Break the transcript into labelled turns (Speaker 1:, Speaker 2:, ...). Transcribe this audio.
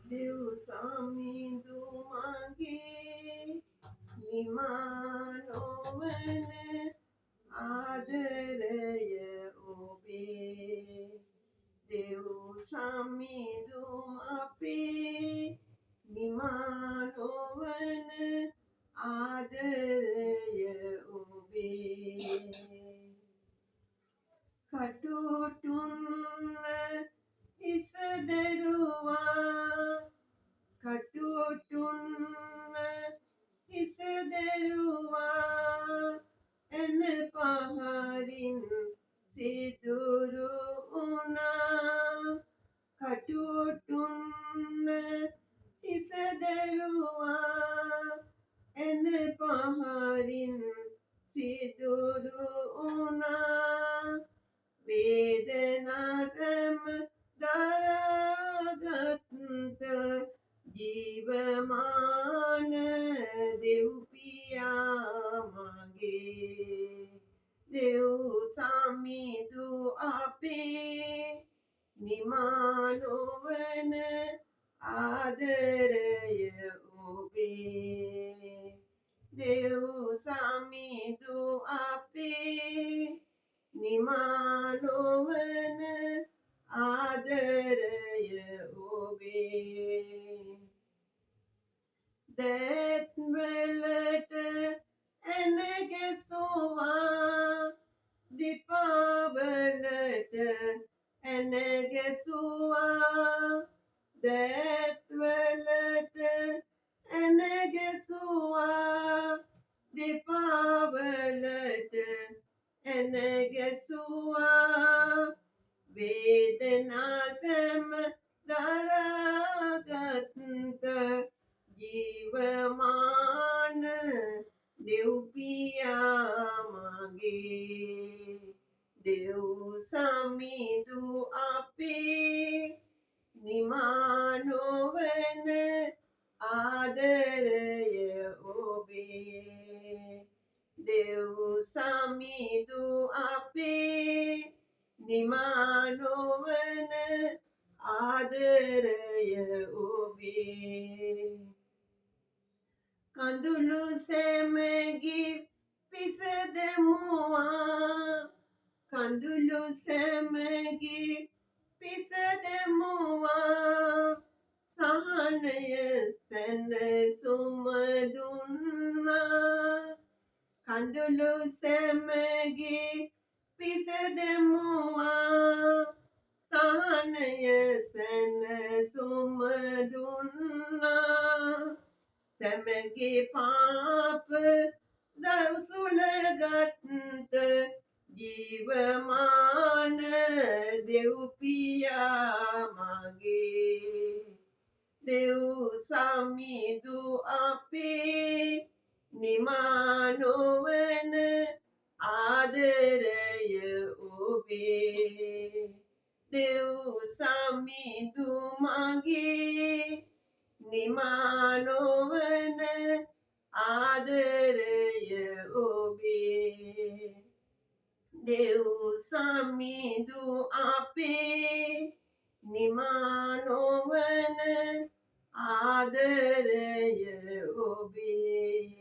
Speaker 1: දෙව් සමිඳු මගේ නිමානොවන ආදරය ඔබේ දෙව් සමිඳු අපේ නිමානොවන ආදරය ඔබේ කටුටුන්න ඉසදරුවා කටුටුන්න ඉසදරුවා එන පහරින් සිදුරු වුණා කටුටුන්න ඉසදරුවා එන පහරින් සිදුරු වුණා වේදනා සැම දරාගත් ජීවමාන දෙව්පියා මගේ දෙව් සමිඳු අපේ නිමානොවන ආදරය ඔබේ දෙව් සමිඳු අපේ නිමානොවන ආදරය ඔබේ දැත්වලට ඇන ගැසුවා දිපාවලට ඇන ගැසුවා දැත්වලට ඇන ගැසුවා දිපාවලට ඇන ගැසුවා වේදනා සැම දරාගත් ජීවමාන දෙව්පියා මගේ දෙව් සමිඳු අපේ නිමානොවන ආදරය ඔබේ දෙව් සමිඳු අපේ නිමානොවන ආදරය ඔබේ කඳුළු සැමගි පිසදමුවා කඳුළු සැමගි පිසදමුවා සහනය සැනසුම දුන්නා කඳුළු සැමගි පිසදමුවා සහනය සැනසුම දුන්නා සැමගේ පාප දරුසුලගත් ජීවමාන දෙව්පියා මගේ දෙව් සමිඳු අපේ නිමානොවන ආදරය ඔබේ දෙව් සමිඳු මගේ නිමානොවන ආදරය ඔබේ දෙව් සමිඳු අපේ නිමානොවන ආදරය ඔබේ